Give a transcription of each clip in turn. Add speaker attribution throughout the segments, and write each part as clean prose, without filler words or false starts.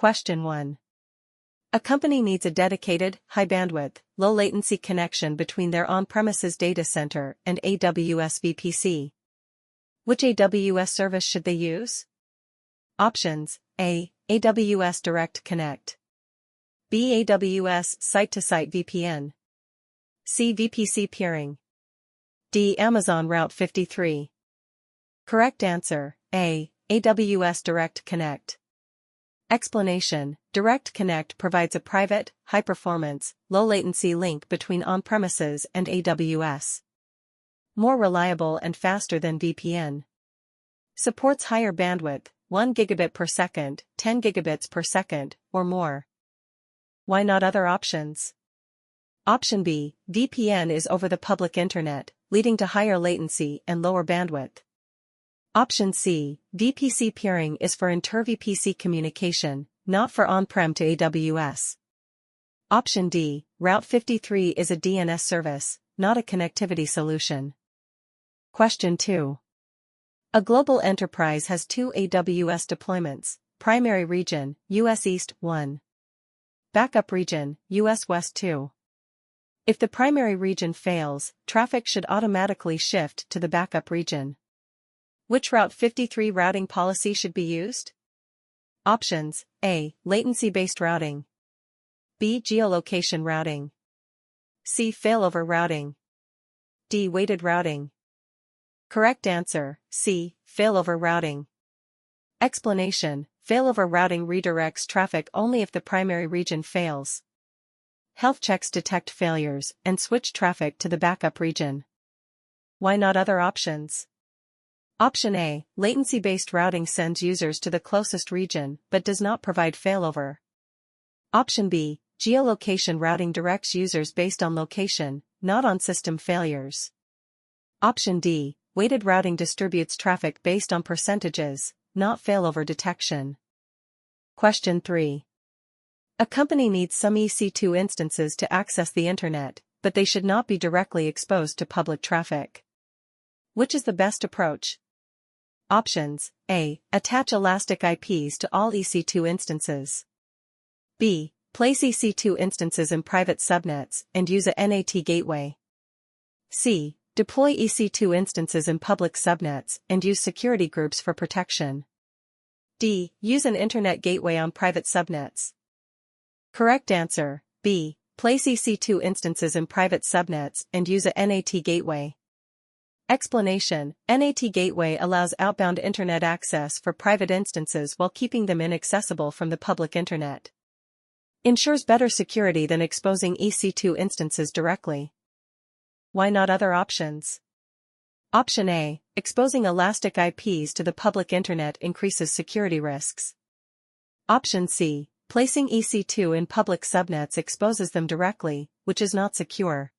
Speaker 1: Question 1. A company needs a dedicated, high-bandwidth, low-latency connection between their on-premises data center and AWS VPC. Which AWS service should they use? Options: A. AWS Direct Connect. B. AWS Site-to-Site VPN. C. VPC peering. D. Amazon Route 53. Correct answer: A. AWS Direct Connect. Explanation: Direct Connect provides a private, high-performance, low-latency link between on-premises and AWS. More reliable and faster than VPN. Supports higher bandwidth, 1 gigabit per second, 10 gigabits per second, or more. Why not other options? Option B. VPN is over the public internet, leading to higher latency and lower bandwidth. Option C. VPC peering is for inter-VPC communication, not for on-prem to AWS. Option D. Route 53 is a DNS service, not a connectivity solution. Question 2. A global enterprise has 2 AWS deployments: primary region, US East 1. Backup region, US West 2. If the primary region fails, traffic should automatically shift to the backup region. Which Route 53 routing policy should be used? Options: A. Latency-based routing. B. Geolocation routing. C. Failover routing. D. Weighted routing. Correct answer: C. Failover routing. Explanation: Failover routing redirects traffic only if the primary region fails. Health checks detect failures and switch traffic to the backup region. Why not other options? Option A. Latency-based routing sends users to the closest region but does not provide failover. Option B. Geolocation routing directs users based on location, not on system failures. Option D. Weighted routing distributes traffic based on percentages, not failover detection. Question 3. A company needs some EC2 instances to access the internet, but they should not be directly exposed to public traffic. Which is the best approach? Options: A. Attach elastic IPs to all EC2 instances. B. Place EC2 instances in private subnets and use a NAT gateway. C. Deploy EC2 instances in public subnets and use security groups for protection. D. Use an internet gateway on private subnets. Correct answer: B. Place EC2 instances in private subnets and use a NAT gateway. Explanation: NAT gateway allows outbound internet access for private instances while keeping them inaccessible from the public internet. Ensures better security than exposing EC2 instances directly. Why not other options? Option A. Exposing elastic IPs to the public internet increases security risks. Option C. Placing EC2 in public subnets exposes them directly, which is not secure.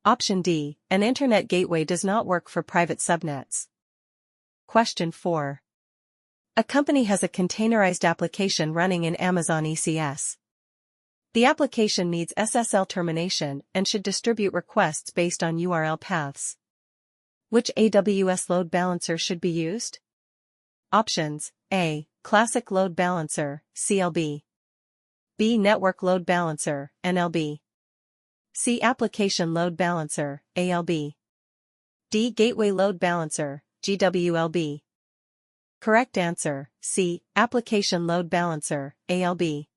Speaker 1: Option D. An internet gateway does not work for private subnets. Question 4. A company has a containerized application running in Amazon ECS. The application needs SSL termination and should distribute requests based on URL paths. Which AWS load balancer should be used? Options: A. Classic Load Balancer, CLB. B. Network Load Balancer, NLB. C. Application Load Balancer, ALB. D. Gateway Load Balancer, GWLB. Correct answer: C. Application Load Balancer, ALB.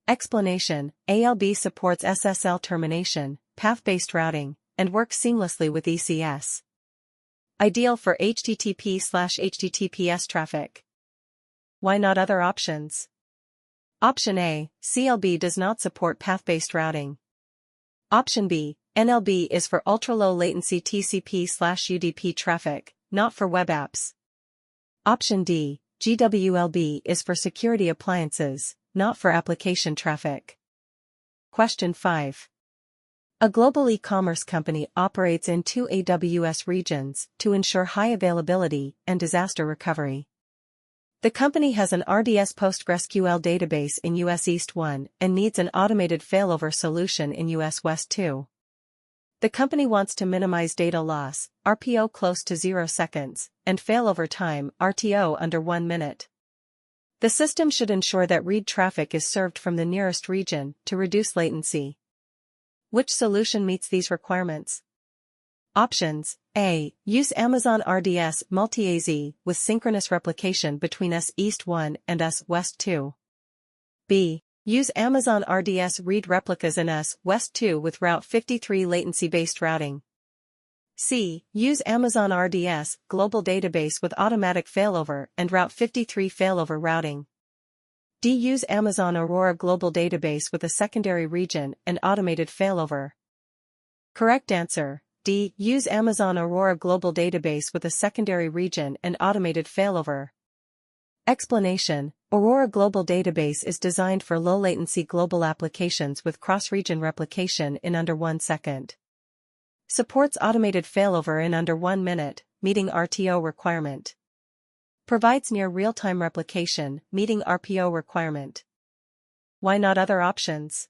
Speaker 1: Explanation: ALB supports SSL termination, path-based routing, and works seamlessly with ECS. Ideal for HTTP/HTTPS traffic. Why not other options? Option A. CLB does not support path-based routing. Option B. NLB is for ultra-low latency TCP/UDP traffic, not for web apps. Option D. GWLB is for security appliances, not for application traffic. Question 5. A global e-commerce company operates in 2 AWS regions to ensure high availability and disaster recovery. The company has an RDS PostgreSQL database in US East 1 and needs an automated failover solution in US West 2. The company wants to minimize data loss, RPO close to 0 seconds, and failover time, RTO under 1 minute. The system should ensure that read traffic is served from the nearest region to reduce latency. Which solution meets these requirements? Options: A. Use Amazon RDS multi-AZ with synchronous replication between S East 1 and S West 2. B. Use Amazon RDS read replicas in S West 2 with Route 53 latency-based routing. C. Use Amazon RDS global database with automatic failover and Route 53 failover routing. D. Use Amazon Aurora global database with a secondary region and automated failover. Correct answer: D. Use Amazon Aurora global database with a secondary region and automated failover. Explanation: Aurora Global Database is designed for low-latency global applications with cross-region replication in under 1 second. Supports automated failover in under 1 minute, meeting RTO requirement. Provides near real-time replication, meeting RPO requirement. Why not other options?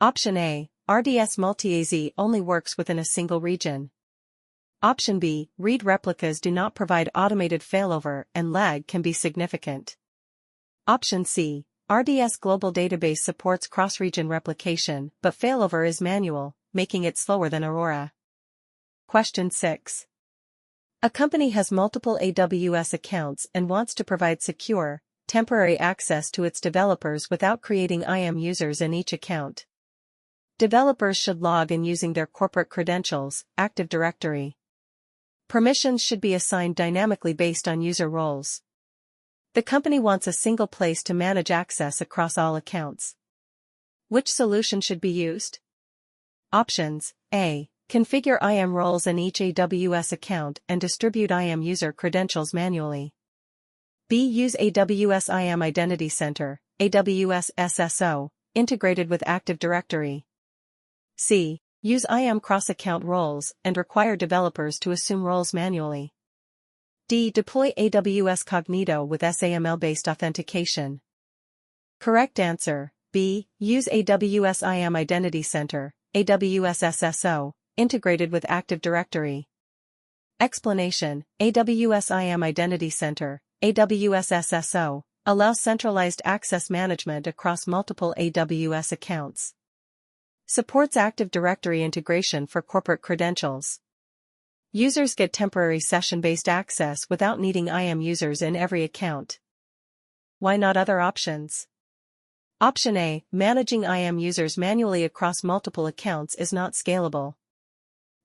Speaker 1: Option A. RDS multi-AZ only works within a single region. Option B. Read replicas do not provide automated failover and lag can be significant. Option C. RDS Global Database supports cross-region replication, but failover is manual, making it slower than Aurora. Question 6. A company has multiple AWS accounts and wants to provide secure, temporary access to its developers without creating IAM users in each account. Developers should log in using their corporate credentials, Active Directory. Permissions should be assigned dynamically based on user roles. The company wants a single place to manage access across all accounts. Which solution should be used? Options: A. Configure IAM roles in each AWS account and distribute IAM user credentials manually. B. Use AWS IAM Identity Center, AWS SSO, integrated with Active Directory. C. Use IAM cross-account roles and require developers to assume roles manually. D. Deploy AWS Cognito with SAML-based authentication. Correct answer: B. Use AWS IAM Identity Center, AWS SSO, integrated with Active Directory. Explanation: AWS IAM Identity Center, AWS SSO, allows centralized access management across multiple AWS accounts. Supports Active Directory integration for corporate credentials. Users get temporary session-based access without needing IAM users in every account. Why not other options? Option A. Managing IAM users manually across multiple accounts is not scalable.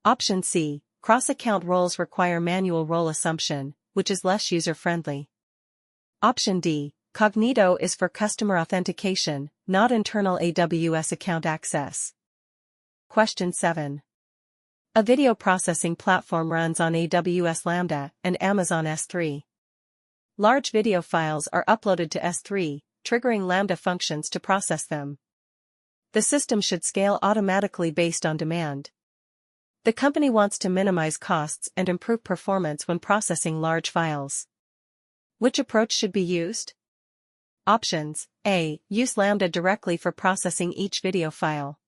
Speaker 1: Option C. Cross-account roles require manual role assumption, which is less user-friendly. Option D. Cognito is for customer authentication, not internal AWS account access. Question 7. A video processing platform runs on AWS Lambda and Amazon S3. Large video files are uploaded to S3, triggering Lambda functions to process them. The system should scale automatically based on demand. The company wants to minimize costs and improve performance when processing large files. Which approach should be used? Options: A. Use Lambda directly for processing each video file.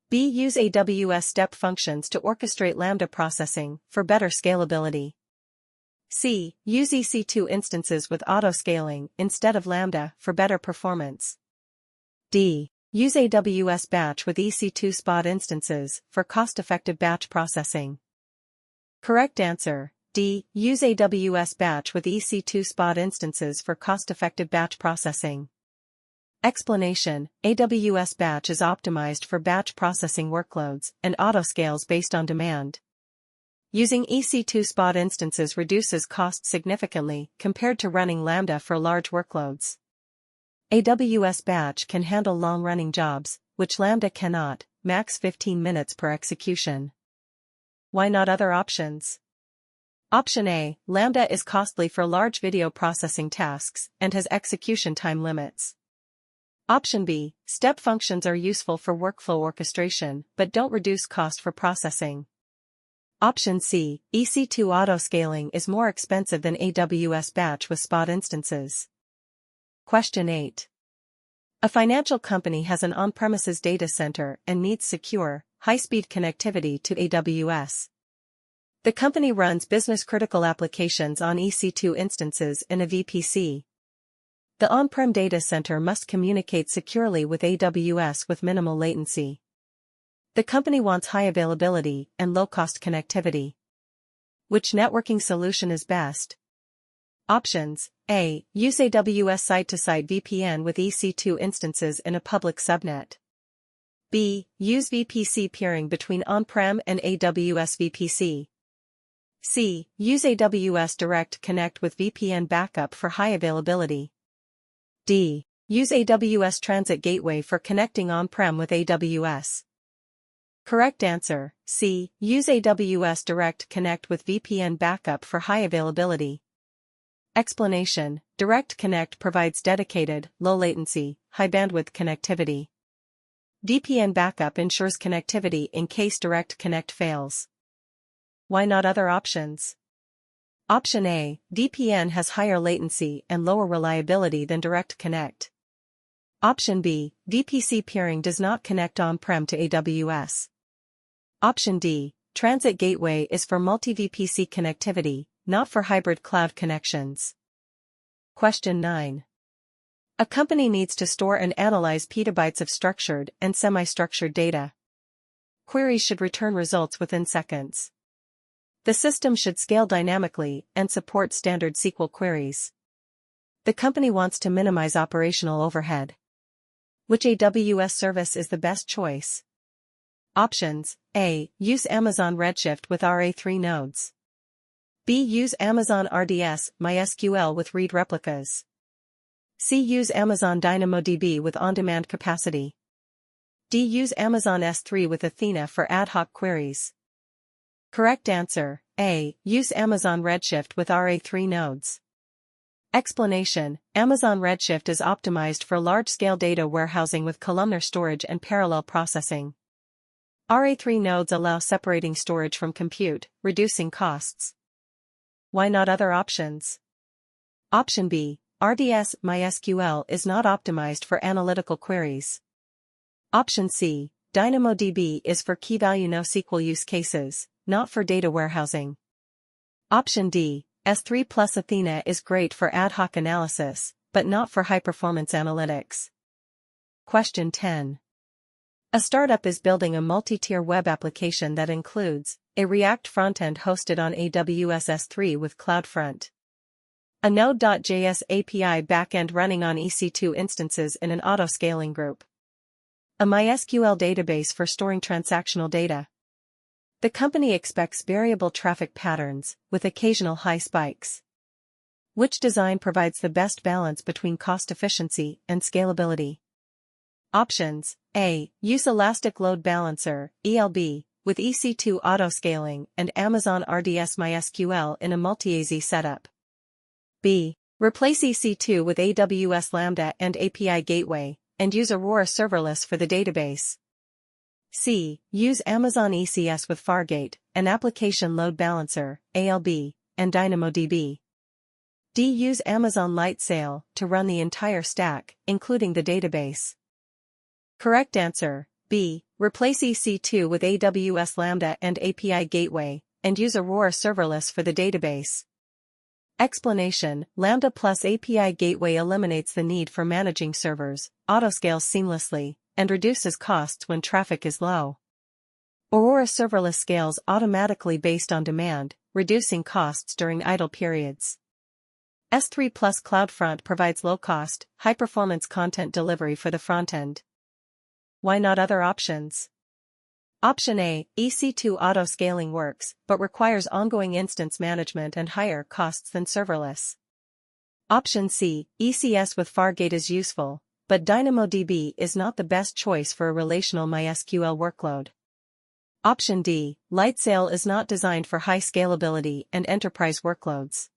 Speaker 1: B. Use AWS step functions to orchestrate Lambda processing for better scalability. C. Use EC2 instances with auto-scaling instead of Lambda for better performance. D. Use AWS batch with EC2 spot instances for cost-effective batch processing. Correct answer: D. Use AWS batch with EC2 spot instances for cost-effective batch processing. Explanation: AWS batch is optimized for batch processing workloads and auto-scales based on demand. Using EC2 spot instances reduces cost significantly compared to running Lambda for large workloads. AWS batch can handle long-running jobs, which Lambda cannot, max 15 minutes per execution. Why not other options? Option A. Lambda is costly for large video processing tasks and has execution time limits. Option B. Step functions are useful for workflow orchestration but don't reduce cost for processing. Option C. EC2 auto-scaling is more expensive than AWS batch with spot instances. Question 8. A financial company has an on-premises data center and needs secure, high-speed connectivity to AWS. The company runs business-critical applications on EC2 instances in a VPC. The on-prem data center must communicate securely with AWS with minimal latency. The company wants high availability and low-cost connectivity. Which networking solution is best? Options: A. Use AWS site-to-site VPN with EC2 instances in a public subnet. B. Use VPC peering between on-prem and AWS VPC. C. Use AWS Direct Connect with VPN backup for high availability. D. Use AWS Transit Gateway for connecting on-prem with AWS. Correct answer: C. Use AWS Direct Connect with VPN backup for high availability. Explanation: Direct Connect provides dedicated, low-latency, high-bandwidth connectivity. VPN backup ensures connectivity in case Direct Connect fails. Why not other options? Option A. VPN has higher latency and lower reliability than Direct Connect. Option B. VPC peering does not connect on-prem to AWS. Option D. Transit Gateway is for multi-VPC connectivity, not for hybrid cloud connections. Question 9. A company needs to store and analyze petabytes of structured and semi-structured data. Queries should return results within seconds. The system should scale dynamically and support standard SQL queries. The company wants to minimize operational overhead. Which AWS service is the best choice? Options: A. Use Amazon Redshift with RA3 nodes. B. Use Amazon RDS MySQL with read replicas. C. Use Amazon DynamoDB with on-demand capacity. D. Use Amazon S3 with Athena for ad hoc queries. Correct answer: A. Use Amazon Redshift with RA3 nodes. Explanation: Amazon Redshift is optimized for large-scale data warehousing with columnar storage and parallel processing. RA3 nodes allow separating storage from compute, reducing costs. Why not other options? Option B. RDS MySQL is not optimized for analytical queries. Option C. DynamoDB is for key-value NoSQL use cases, not for data warehousing. Option D. S3 plus Athena is great for ad hoc analysis, but not for high-performance analytics. Question 10. A startup is building a multi-tier web application that includes a React frontend hosted on AWS S3 with CloudFront, a Node.js API backend running on EC2 instances in an auto-scaling group, a MySQL database for storing transactional data. The company expects variable traffic patterns, with occasional high spikes. Which design provides the best balance between cost efficiency and scalability? Options: A. Use Elastic Load Balancer, ELB, with EC2 auto-scaling and Amazon RDS MySQL in a multi-AZ setup. B. Replace EC2 with AWS Lambda and API Gateway, and use Aurora Serverless for the database. C. Use Amazon ECS with Fargate, an application load balancer, ALB, and DynamoDB. D. Use Amazon Lightsail to run the entire stack, including the database. Correct answer: B. Replace EC2 with AWS Lambda and API Gateway, and use Aurora Serverless for the database. Explanation: Lambda plus API Gateway eliminates the need for managing servers, autoscales seamlessly, and reduces costs when traffic is low. Aurora Serverless scales automatically based on demand, reducing costs during idle periods. S3 plus CloudFront provides low-cost, high-performance content delivery for the front-end. Why not other options? Option A. EC2 auto-scaling works, but requires ongoing instance management and higher costs than serverless. Option C. ECS with Fargate is useful, but DynamoDB is not the best choice for a relational MySQL workload. Option D. Lightsail is not designed for high scalability and enterprise workloads.